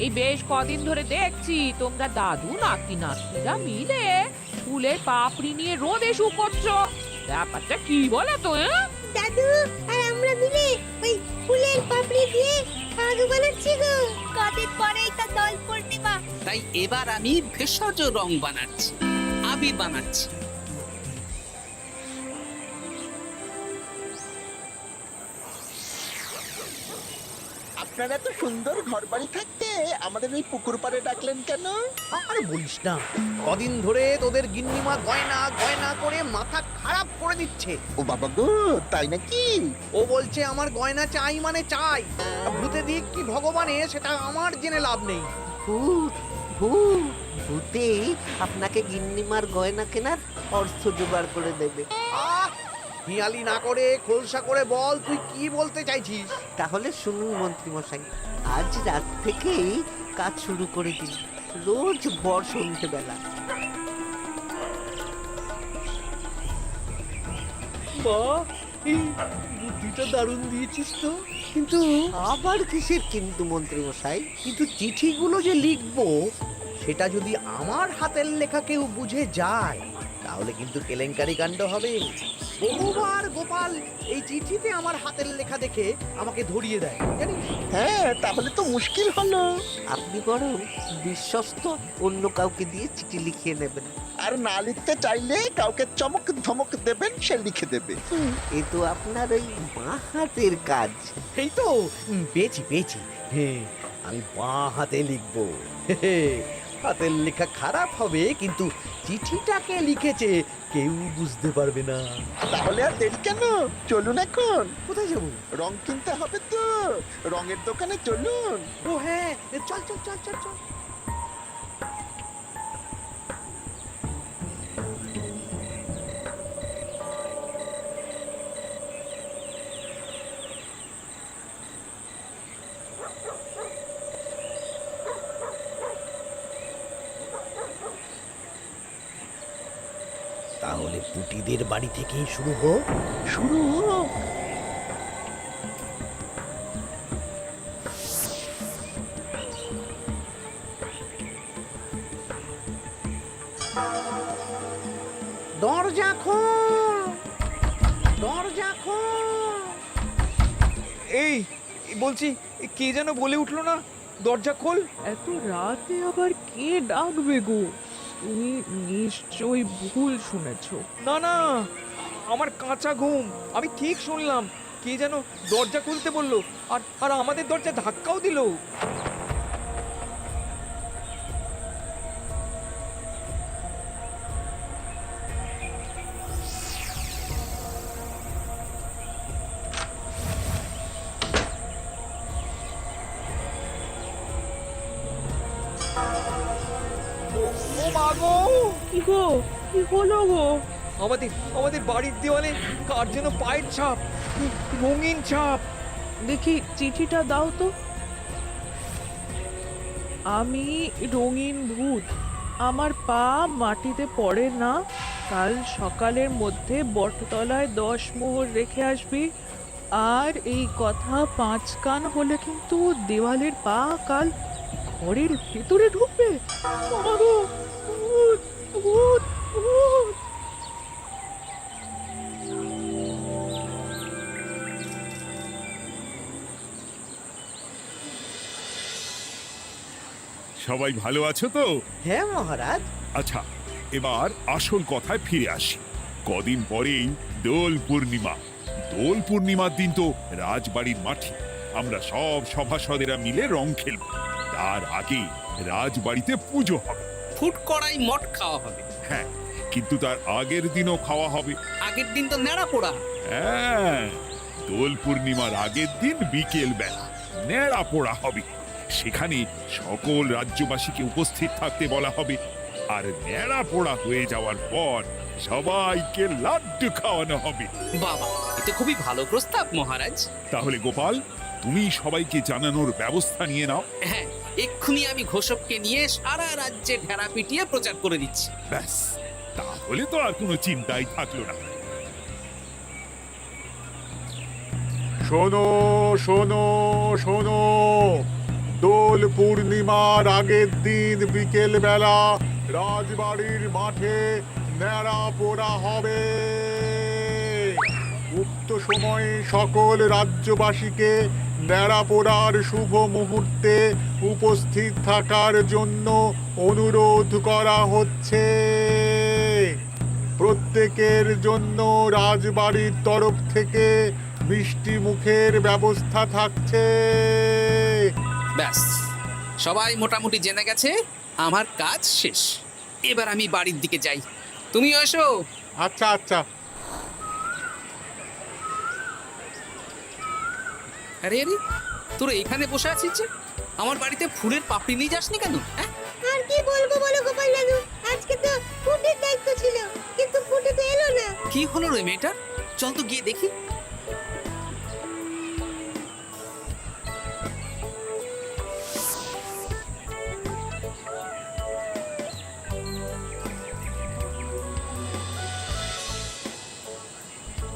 এই বেশ কদিন ধরে দেখছি তোমরা দাদু নাতি নাতনিরা মিলে ফুলের পাপড়ি নিয়ে রোদে শুকোচ্ছো। ব্যাপারটা কি বলো তো? দাদু আর আমরা মিলে ওই ফুলের পাপড়ি দিয়ে সাধু বানাচ্ছি গো। কদিন পরেই তো দোল পূর্ণিমা, তাই এবার আমি ভেষজ রং বানাচ্ছি, আবির বানাচ্ছি। আপনারা এত সুন্দর ঘর বাড়ি থাকতে আমাদের এই পুকুর পাড়ে ডাকলেন কেন? আরে বলিস না, কদিন ধরে তোদের গিন্নিমা গয়না গয়না করে মাথা খারাপ করে দিচ্ছে। ও বাবা গো, তাই নাকি? ও বলছে আমার গয়না চাই মানে চাই, ভূতে দিক কি ভগবানে সেটা আমার জেনে লাভ নেই। ভূত ভূত ভূতে আপনাকে গিন্নিমার গয়না কেনার অর্থ জোগাড় করে দেবে। আহ, হিয়ালি না করে খোলসা করে বল তুই কি বলতে চাইছিস। তাহলে শুনুন মন্ত্রী মশাই, আজ রাত থেকেই কাজ শুরু করে দিন, রোজ ভর সন্ধ্যেবেলা। বুদ্ধিটা দারুণ দিয়েছিস তো, কিন্তু আবার কিসের কিন্তু মন্ত্রী মশাই? কিন্তু চিঠিগুলো যে লিখবো সেটা যদি আমার হাতের লেখা কেউ বুঝে যায় তাহলে কিন্তু কেলেঙ্কারি কাণ্ড হবে। বহুবার গোপাল এই চিঠিতে আমার হাতের লেখা দেখে আমাকে ধরিয়ে দেয় জানিস। হ্যাঁ, তাহলে তো মুশকিল হলো। আপনি বরং বিশ্বস্ত অন্য কাউকে দিয়ে চিঠি লিখিয়ে নেবেন। আর না লিখতে চাইলে কাউকে চমক ধমক দেবেন, সে লিখে দেবে। এ তো আপনার ওই বাঁ হাতের কাজ। এই তো পেয়েছি পেয়েছি, হ্যাঁ আমি বাঁ হাতে লিখবো। হাতের লেখা খারাপ হবে কিন্তু চিঠিটাকে লিখেছে কেউ বুঝতে পারবে না। তাহলে আর দেরি কেন, চলুন এখন। কোথায় যাবো? রং কিনতে হবে তো, রঙের দোকানে চলুন। ও হ্যাঁ, চল চল চল চল চল। তাহলে পুটিদের বাড়ি থেকেই শুরু হোক। শুরু হোক। দরজা খোল, দরজা খোল। এই বলছি, কে যেন বলে উঠলো না, দরজা খোল। এত রাতে আবার কে ডাকবে গো? তুমি নিশ্চয়ই ভুল শুনেছো। না না, আমার কাঁচা ঘুম, আমি ঠিক শুনলাম। কে যেন দরজা খুলতে বললো, আর আর আমাদের দরজা ধাক্কাও দিল। ও মা গো! কি গো, কি হলো গো? আমাদের আমাদের বাড়ির দেওয়ালে কার যেন পায়ের ছাপ, রঙিন ছাপ। দেখি চিঠিটা দাও তো। আমি রঙিন ভূত, আমার পা মাটিতে পড়ে না। কাল সকালের মধ্যে বটতলায় 10 মোহর রেখে আসবি। আর এই কথা 5 কান হলে কিন্তু দেওয়ালের পা কাল ঘরের ভেতরে ঢুকবে। বাবা গো, ভূত ভূত ভূত। সবাই ভালো আছো তো? হ্যাঁ মহারাজ। আচ্ছা, এবার আসল কথায় ফিরে আসি। কদিন পরেই দোল পূর্ণিমা। দোল পূর্ণিমার দিন তো রাজবাড়ির মাঠে আমরা সব সভাসদেরা মিলে রং খেলব। তার আগে রাজবাড়িতে পুজো হবে। ফুট কড়াই মট খাওয়া হবে। হ্যাঁ, কিন্তু তার আগের দিনও খাওয়া হবে। আগের দিন তো নেড়া পোড়া। হ্যাঁ, দোল পূর্ণিমার আগের দিন বিকেল বেলা নেড়া পোড়া হবে। সেখানে সকল রাজ্যবাসীকে উপস্থিত থাকতে বলা হবে। আর নেড়া পোড়া হয়ে যাওয়ার পর সবাইকে লাড্ডু খাওয়ানো হবে। বাবা, এটা খুবই ভালো প্রস্তাব মহারাজ। তাহলে গোপাল, তুমি সবাইকে জানানোর ব্যবস্থা নিয়ে নাও। হ্যাঁ, এক্ষুনি আমি ঘোষককে নিয়ে সারা রাজ্যে ঢেরা পিটিয়ে প্রচার করে দিচ্ছি। ব্যাস, তাহলে তো আর কোনো চিন্তাই থাকলো না। শোনো শোনো শোনো, দোল পূর্ণিমার আগের দিন বিকেল বেলা রাজবাড়ির মাঠে ন্যাড়া পোড়া হবে। উক্ত সময়ে সকল রাজ্যবাসীকে ন্যাড়া পোড়ার শুভ মুহূর্তে উপস্থিত থাকার জন্য অনুরোধ করা হচ্ছে। প্রত্যেকের জন্য রাজবাড়ির তরফ থেকে মিষ্টি মুখের ব্যবস্থা থাকছে। ব্যাস, সবাই মোটামুটি জেনে গেছে আমার কাজ শেষ। এবার আমি বাড়ির দিকে যাই, তুমিও এসো। আচ্ছা আচ্ছা। আরে আরে, তোরা এখানে বসে আছিস যে? আমার বাড়িতে ফুলের পাপড়ি নিয়ে যাসনি কেন? হ্যাঁ, আর কি বলবো বলো গোপাল দাদু, আজকে তো ফুটের দায়িত্ব ছিল, কিন্তু ফুটে তো এলো না। কি হলো রে মেয়েটার? চল তো গিয়ে দেখি।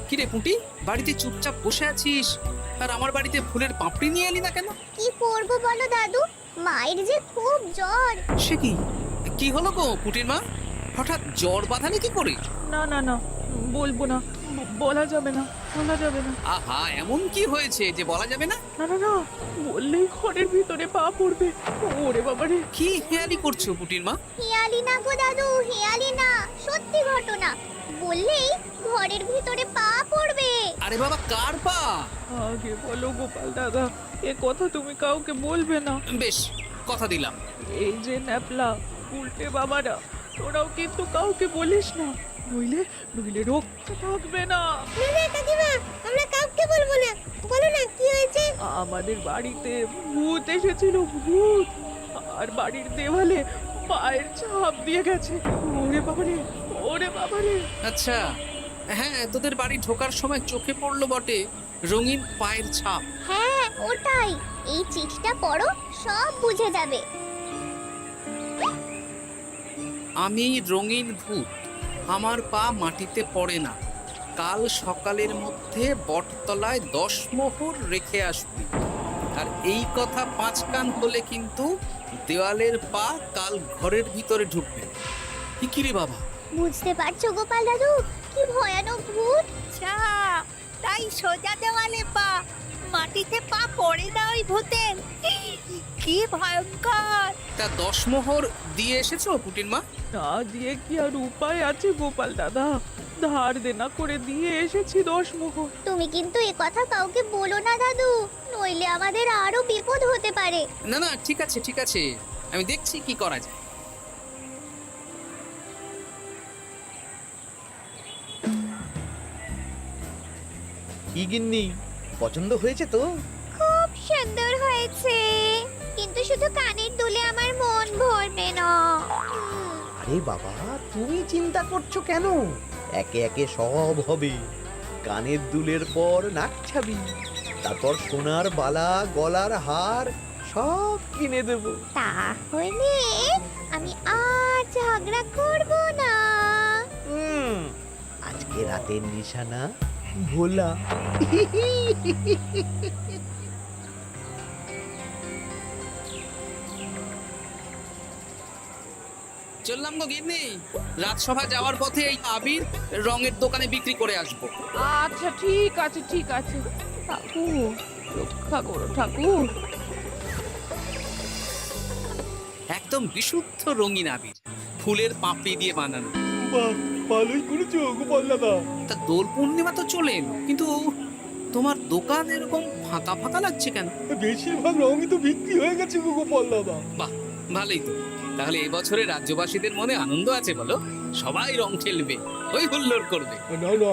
কিরে পুঁটি, বাড়িতে চুপচাপ বসে আছিস আর আমার বাড়িতে ফুলের পাপড়ি নিয়ে এলি না কেন? কি করবো বলো দাদু, মায়ের যে খুব জ্বর। সে কি, কি হলো গো পুঁটির মা? হঠাৎ জ্বর বাঁধালে কি করে? না না না, বলবো না, বলা যাবে না, বলা যাবে না। আহা, এমন কি হয়েছে যে বলা যাবে না? না না না, বললেই ঘরের ভিতরে পা পড়বে। ওরে বাবারে! কি হেয়ালি করছো পুঁটির মা? হেয়ালি না গো দাদু, হেয়ালি না, সত্যি ঘটনা। বললেই ঘরের ভিতরে পা পড়বে। আরে বাবা, কার পা? আগে বলো গোপাল দাদা, এ কথা তুমি কাউকে বলবে না। বেশ, কথা দিলাম। এই যে ন্যাপলা উল্টে বাবারা, তোরাও কিন্তু কাউকে বলিস না, নইলে নইলে রক্ষা থাকবে না। না না কাকিমা, আমরা কাউকে বলবো না। বলো না কি হয়েছে। আমাদের বাড়িতে ভূত এসেছিল, ভূত, আর বাড়ির দেওয়ালে পায়ের ছাপ দিয়ে গেছে। ওরে বাবারে, ওরে বাবারে! আচ্ছা, হ্যাঁ, তোদের বাড়ি ঢোকার সময় চোখে পড়লো বটে রঙিন পায়ের ছাপ। হ্যাঁ ওটাই, এই চিঠিটা পড়ো, সব বুঝে যাবে। আমি রঙিন ভূত, আমার পা মাটিতে পড়ে না। কাল সকালের মধ্যে বটতলায় 10 মোহর রেখে আসবি। আর এই কথা 5 কান হলে কিন্তু দেওয়ালের পা কাল ঘরের ভিতরে ঢুকবে। কি রে বাবা? বুঝতে পারছো গোপাল দাদু, কি ভয়ানক ভূত। আচ্ছা, তাই সোজা দেওয়ালে পা, মাটিতে পা পড়ে না ওই ভূতের। কি ভয়ঙ্কর! তা 10 মোহর দিয়ে এসেছো পুটির মা? না দিয়ে কি আর উপায় আছে গোপাল দাদা? ধার দেনা করে দিয়ে এসেছি 10 মোহর। তুমি কিন্তু এ কথা কাউকে বলো না দাদু, নইলে আমাদের আরো বিপদ হতে পারে। না না, ঠিক আছে ঠিক আছে, আমি দেখছি কি করা যায়। কি গিন্নি, পছন্দ হয়েছে তো? খুব সুন্দর হয়েছে, কিন্তু শুধু কানের দুলে আমার মন ভরবে না। আরে বাবা, তুমি চিন্তা করছো কেন? একে একে সব হবে। কানের দুলের পর নাক ছাবি, তারপর সোনার বালা, গলার হার সব কিনে দেবো। তাহলে আমি আর ঝগড়া করব না। আজকে রাতের নিশানা ভোলা। চললাম গো গিন্নি, রাজসভা যাওয়ার পথে এই আবির রঙের দোকানে বিক্রি করে আসবো। আচ্ছা ঠিক আছে, ঠিক আছে। ঠাকুর রক্ষা করো ঠাকুর। একদম বিশুদ্ধ রঙিন আবির, ফুলের পাপড়ি দিয়ে বানানো। ভালোই করেছো গোপাল দাদা। তা দোল পূর্ণিমা তো চলে এলো, কিন্তু তোমার দোকান এরকম ফাঁকা ফাঁকা লাগছে কেন? বেশিরভাগ রঙই তো বিক্রি হয়ে গেছে গোপাল দাদা। বাহ, ভালোই তো। তাহলে এবছরে রাজ্যবাসীদের মনে আনন্দ আছে বলো? সবাই রং খেলবে, ওই হুল্লোড় করবে। না না,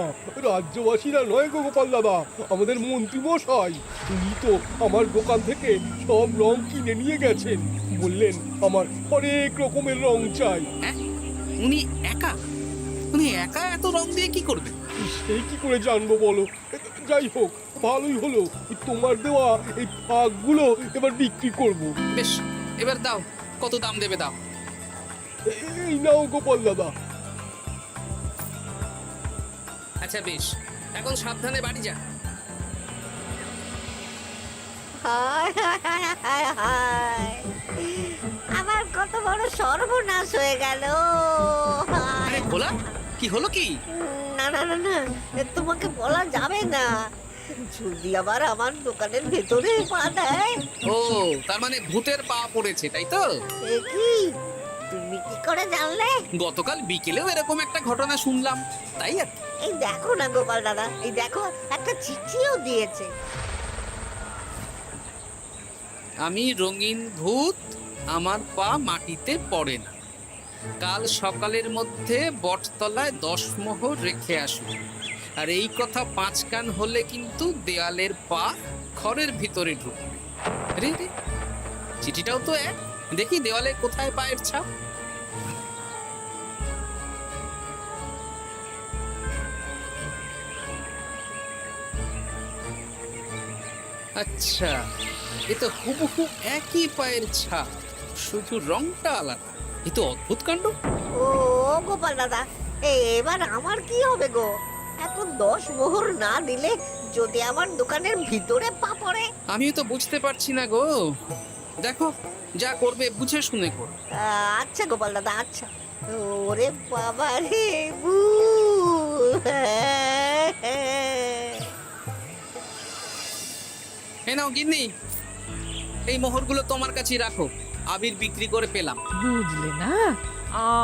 রাজ্যবাসীরা নয় গো গোপাল দাদা, আমাদের মন্ত্রী মশাই, উনি তো আমার দোকান থেকে সব রং কিনে নিয়ে গেছেন। বললেন আমার অনেক রকমের রং চাই। হ্যাঁ, উনি একা একা এত রং দিয়ে কি করবে? সেই কি করে জানবো বলো? যাই হোক, ভালোই হলো, তোমার দেওয়া এই ফাঁকগুলো এবার বিক্রি করব। বেশ, এবার দাও, কত দাম দেবে দাও। এই নাও গোপাল দাদা। আচ্ছা বেশ, এখন সাবধানে বাড়ি যা। হায় হায় হায় হায় হায় বড় সর্বনাশ হয়ে গেল। আরে ভোলা, কি হলো কি? না না না না, তোমাকে বলা যাবে না। যদি আবার আমার দোকানের ভেতরে পা দেয়। ও, তার মানে ভূতের পা পড়েছে, তাই তো? এ কি, তুমি কি করে জানলে? গতকাল বিকেলেও এরকম একটা ঘটনা শুনলাম, তাই আর কি। এই দেখো না গোপাল দাদা, এই দেখো একটা চিঠিও দিয়েছে। আমি রঙিন ভূত, আমার পা মাটিতে পড়ে না, কাল সকালের মধ্যে বটতলায় 10 মোহর রেখে আসবো। আর এই কথা 5 কান হলে কিন্তু দেয়ালের পা ঘরের ভিতরে ঢুকবে। রে রে, চিঠিটাও তো এক, দেখি দেওয়ালে কোথায় পায়ের ছাপ। আচ্ছা, এ তো হুবহু একই পায়ের ছাপ, শুধু রংটা আলাদা। এ তো অদ্ভুত কাণ্ড। ও গোপাল দাদা, এবার আমার কি হবে গো? এখন 10 মোহর না দিলে যদি আমার দোকানের ভিতরে পা পড়ে? আমিও তো বুঝতে পারছি না গো। দেখো, যা করবে বুঝে শুনে করো। আচ্ছা গোপাল দাদা, আচ্ছা। ওরে বাবা রে, এই নাও গিন্নি, এই মোহরগুলো তোমার কাছেই রাখো, আবির বিক্রি করে পেলাম। বুঝলে না,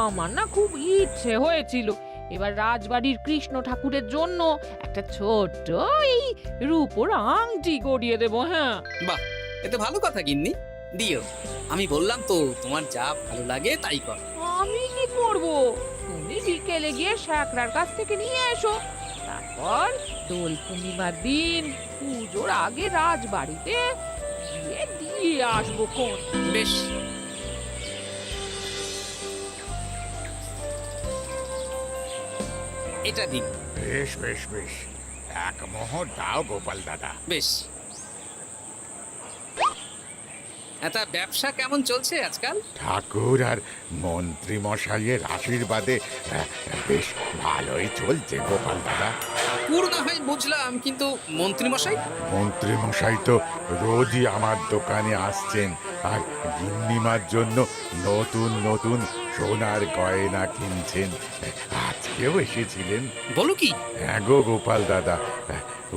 আমার না খুব ইচ্ছে হয়েছিল এবার রাজবাড়ির কৃষ্ণ ঠাকুরের জন্য একটা ছোট্ট এই রূপোর আংটি গড়িয়ে দেবো। হ্যাঁ, বাহ, এ তো ভালো কথা গিন্নি, দিও। আমি বললাম তো, তোমার যা ভালো লাগে তাই কর। আমি কি করব? তুমি বিকেলে গিয়ে শ্যাকরার কাছ থেকে নিয়ে এসো, তারপর দোল পূর্ণিমার দিন পুজোর আগে রাজবাড়িতে গিয়ে দিয়ে আসবো। কোন বেশ, এটা দিন। বেশ বেশ বেশ, 1 মোহর দাও গোপাল দাদা। বেশ। এটা ব্যবসা কেমন চলছে আজকাল? ঠাকুর আর মন্ত্রী মশাইয়ের আশীর্বাদে বেশ ভালোই চলছে গোপাল দাদা। ঠাকুর না হয় বুঝলাম, কিন্তু মন্ত্রী মশাই? মন্ত্রী মশাই তো রোজই আমার দোকানে আসছেন আর গিন্নিমার জন্য নতুন নতুন সোনার গয়না কিনছেন। আজকেও এসেছিলেন। বলো কি? হ্যাঁ গো গোপাল দাদা,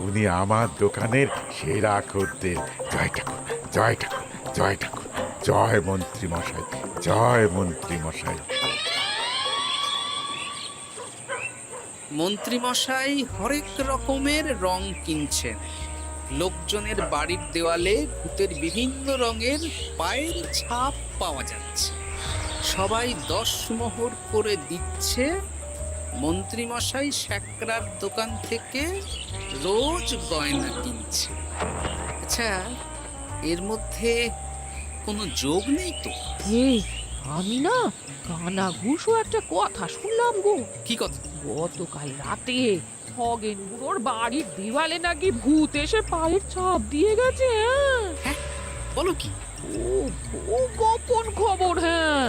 উনি আমার দোকানের সেরা খদ্দের। জয় ঠাকুর, জয় ঠাকুর, জয় ঠাকুর, জয় মন্ত্রী মশাই, জয় মন্ত্রী মশাই। মন্ত্রী মশাই হরেক রকমের রং কিনছেন। লোকজনের বাড়ির দেওয়ালে ভূতের বিভিন্ন রঙের পায়ের ছাপ পাওয়া যাচ্ছে। সবাই 10 মোহর করে দিচ্ছে। মন্ত্রী মশাই শ্যাকরার দোকান থেকে রোজ গয়না কিনছে। আচ্ছা, এর মধ্যে কোনো যোগ নেই তো? এই, আমি না কানা ঘুষো একটা কথা শুনলাম গো। কি কথা? গতকাল রাতে খগেন বুড়োর বাড়ির দেওয়ালে নাকি ভূত এসে পায়ের ছাপ দিয়ে গেছে। হ্যাঁ, বলো কি? ও গোপন খবর। হ্যাঁ,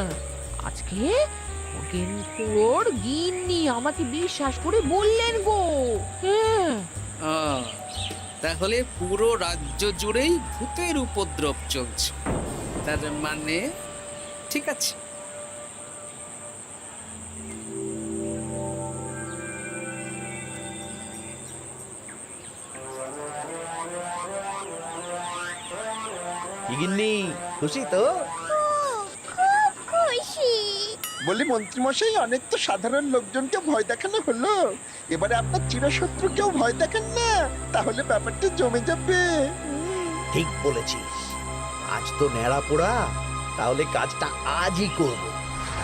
আজকে খগেন বুড়োর গিন্নি আমাকে বিশ্বাস করে বললেন গো। হ্যাঁ, আহ, তাহলে পুরো রাজ্য জুড়েই ভূতের উপদ্রব চলছে। তার মানে ঠিক আছে। গিন্নি খুশি তো? খুব খুশি। বলি মন্ত্রী মশাই, অনেক তো সাধারণ লোকজনকে ভয় দেখানো হলো, এবারে আপনার চিরশত্রুকেও ভয় দেখান না, তাহলে ব্যাপারটা জমে যাবে। ঠিক বলেছিস, আজ তো ন্যাড়া পোড়া, তাহলে কাজটা আজই করব।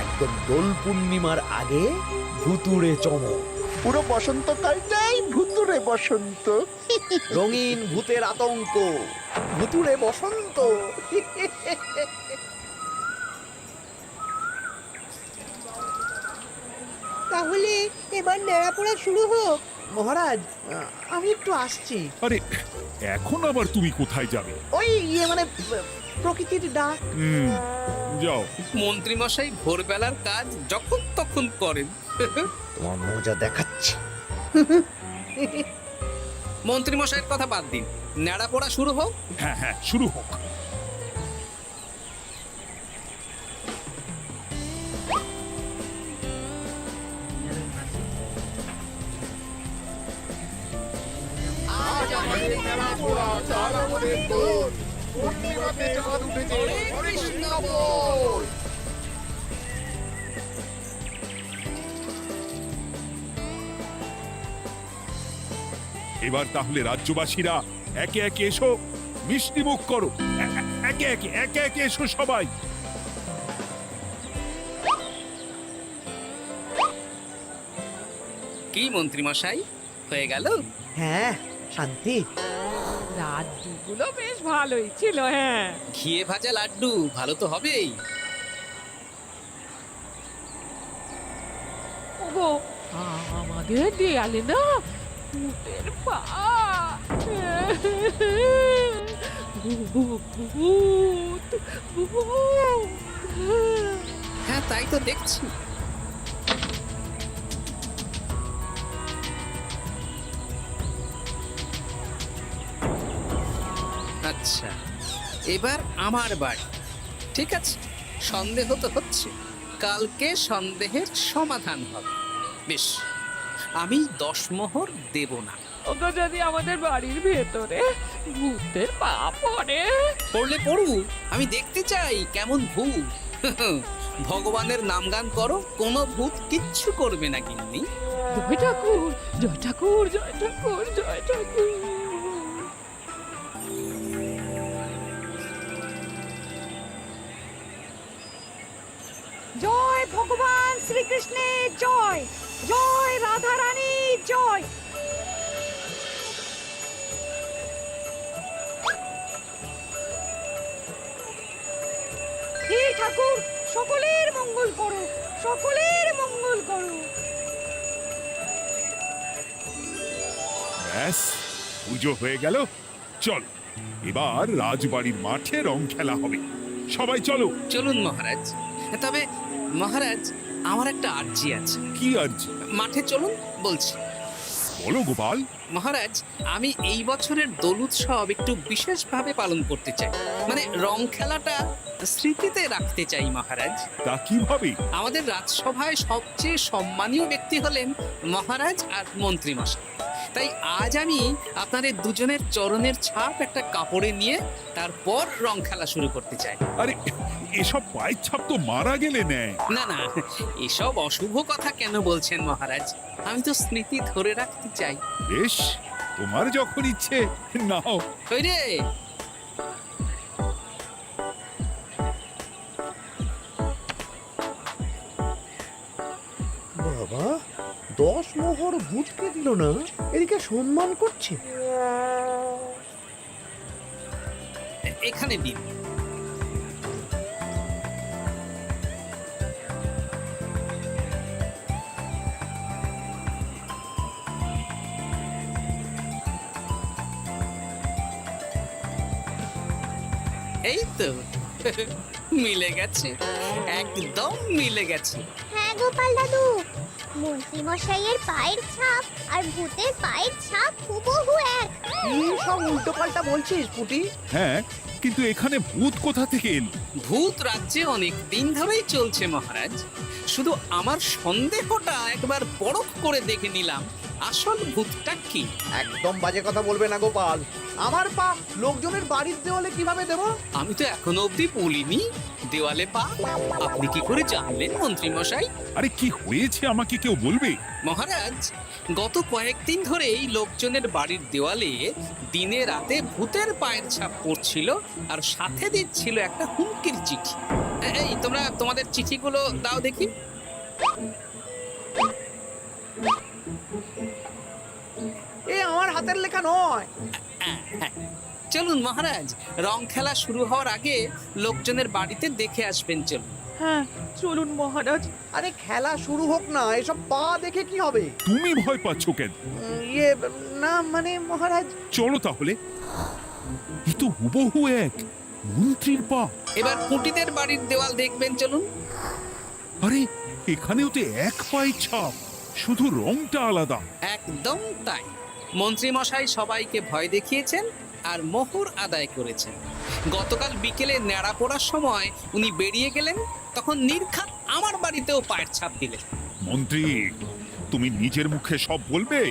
একদম দোল পূর্ণিমার আগে ভুতুড়ে চমক। পুরো বসন্তকালটাই ভুতুরে বসন্ত। রঙিন ভূতের আতঙ্ক, ভুতুড়ে বসন্ত। তাহলে এবার নেড়াপোড়া শুরু হোক। মহারাজ, আমি একটু আসছি। আরে, এখন আবার তুমি কোথায় যাবে? ওই মানে প্রকৃতির ডাক। যাও। মন্ত্রী মশাই ভোরবেলার কাজ যখন তখন করেন। তোমার মজা দেখাচ্ছি। মন্ত্রী মশাইয়ের কথা বাদ দিন, ন্যাড়া পড়া শুরু হোক। হ্যাঁ হ্যাঁ, শুরু হোক। কৃষ্ণ বল। এবার তাহলে রাজ্যবাসীরা একে একে এসো, মিষ্টি মুখ করো। একে একে এসো সবাই। কি মন্ত্রী মশাই, হয়ে গেল? হ্যাঁ, শান্তি। লাড্ডুগুলো বেশ ভালোই ছিল, হ্যাঁ। ঘিয়ে ভাজা লাড্ডু ভালো তো হবেই। ওগো, আমাদের দেয়ালে না ভূতের পা। ভূত, ভূত। হ্যাঁ, তাই তো দেখছি। আচ্ছা, এবার আমার বাড়ি। ঠিক আছে, সন্দেহ তো হচ্ছে, কালকে সন্দেহের সমাধান হবে। বেশ, আমি 10 মোহর দেব না। ওগো, যদি আমাদের বাড়ির ভেতরে ভূতের পা পড়ে? পড়লে পড়ুক, আমি দেখতে চাই কেমন ভূত। ভগবানের নামগান করো, কোনো ভূত কিচ্ছু করবে না। গিন্নি, জয় ঠাকুর, জয় ঠাকুর, জয় ঠাকুর, জয় ঠাকুর। জয় ভগবান শ্রীকৃষ্ণের জয়, জয় রাধা রানীর জয়। হে ঠাকুর, সকলের মঙ্গল করো, সকলের মঙ্গল করো। ব্যাস, পুজো হয়ে গেল। চল, এবার রাজবাড়ির মাঠে রং খেলা হবে। সবাই চলো। চলুন মহারাজ। তবে মহারাজ, আমার একটা আর্জি আছে। কি আর্জি? মাঠে চলুন বলছি। বলো গোপাল। মহারাজ, আমি এই বছরের দোল উৎসব একটু বিশেষভাবে পালন করতে চাই। মানে রং খেলাটা স্মৃতিতে রাখতে চাই মহারাজ। তা কিভাবে? আমাদের রাজসভায় সবচেয়ে সম্মানীয় ব্যক্তি হলেন মহারাজ আর মন্ত্রী মশাই। তাই আজ আমি আপনাদের দুজনের চরণের ছাপ একটা কাপড়ে নিয়ে তারপর রং খেলা শুরু করতে চাই। আরে, এসব পায়ের ছাপ তো মারা গেলে নেয়। না না, এসব অশুভ কথা কেন বলছেন মহারাজ? আমি তো স্মৃতি ধরে রাখতে চাই। বেশ, তোমার যখন ইচ্ছে নাও। ওই রে, বাবা, 10 মোহর ভূতকে দিল না, এদিকে সম্মান করছে। এখানে দিন। এই তো মিলে গেছে, একদম মিলে গেছে। হ্যাঁ গোপাল দাদু, মন্ত্রী মশাইয়ের পায়ের ছাপ আর ভূতের পায়ের ছাপ হুবহু এক। কি সব উল্টো পাল্টা বলছিস পুটি? হ্যাঁ, কিন্তু এখানে ভূত কোথা থেকে এলো? ভূত রাজ্যে অনেক দিন ধরেই চলছে মহারাজ। শুধু আমার সন্দেহটা একবার পরখ করে দেখে নিলাম, আসল ভূতটা কি। একদম বাজে কথা বলবে না গোপাল। আমার পা লোকজনের বাড়ির দেওয়ালে কিভাবে দেব? আমি তো এখনো অবধি বলিনি দেওয়ালে পা। আপনি কি করে জানলেন মন্ত্রী মশাই? আরে, কি হয়েছে আমাকে কেউ বলবে? মহারাজ, গত কয়েকদিন ধরেই লোকজনের বাড়ির দেওয়ালে দিনে রাতে ভূতের পায়ের ছাপ পড়ছিল, আর সাথে দিচ্ছিল একটা হুমকির চিঠি। এই, তোমরা তোমাদের চিঠিগুলো দাও দেখি। এ আমার হাতের লেখা নয়। হ্যাঁ, চলুন মহারাজ, রং খেলা শুরু হওয়ার আগে লোকজনের বাড়িতে দেখে আসবেন। চলুন। হ্যাঁ, চলুন মহারাজ। আরে খেলা শুরু হোক না, এসব পা দেখে কি হবে? তুমি ভয় পাচ্ছ কেন? ইয়ে, না মানে মহারাজ। চলো তাহলে। এ তো হুবহু এক মন্ত্রীর পা। এবার পুঁটিদের বাড়ির দেওয়াল দেখবেন। চলুন। আরে, এখানেও তো এক পায়ের ছাপ, শুধু রংটা আলাদা। একদম তাই। মন্ত্রী মশাই সবাইকে ভয় দেখিয়েছেন আর মোহর আদায় করেছেন। গতকাল বিকেলে ন্যাড়া পড়ার সময় উনি বেরিয়ে গেলেন, তখন নির্ঘাত আমার বাড়িতেও পায়ের ছাপ দিলেন। মন্ত্রী, তুমি নিজের মুখে সব বলবে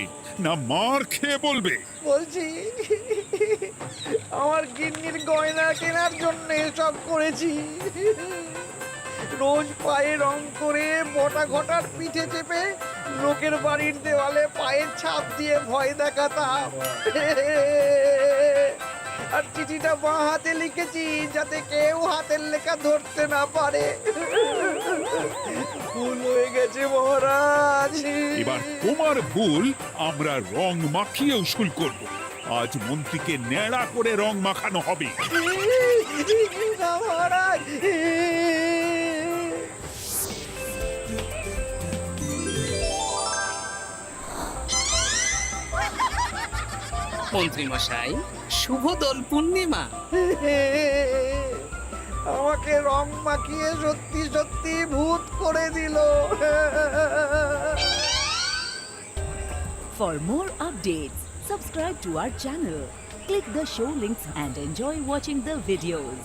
না মার খেয়ে বলবে? বলছি আমার গিন্নির গয়না কেনার জন্য এসব করেছি। রোজ পায়ে রং করে মোটা ঘটার পিঠে চেপে লোকের বাড়ির দেওয়ালে পায়ের ছাপ দিয়ে ভয় দেখাতাম। আর চিঠিটা বাঁ হাতে লিখেছি যাতে কেউ হাতের লেখা ধরতে না পারে। ভুল হয়ে গেছে মহারাজ। এবার তোমার ভুল আমরা রং মাখিয়ে উসুল করব। আজ মন্ত্রীকে ন্যাড়া করে রং মাখানো হবে। না মহারাজ। মন্ত্রী মশাই, শুভ দোল পূর্ণিমা। আমাকে রং মাখিয়ে সত্যি সত্যি ভূত করে দিল। For more updates, subscribe to our channel, click the show links and enjoy watching the videos.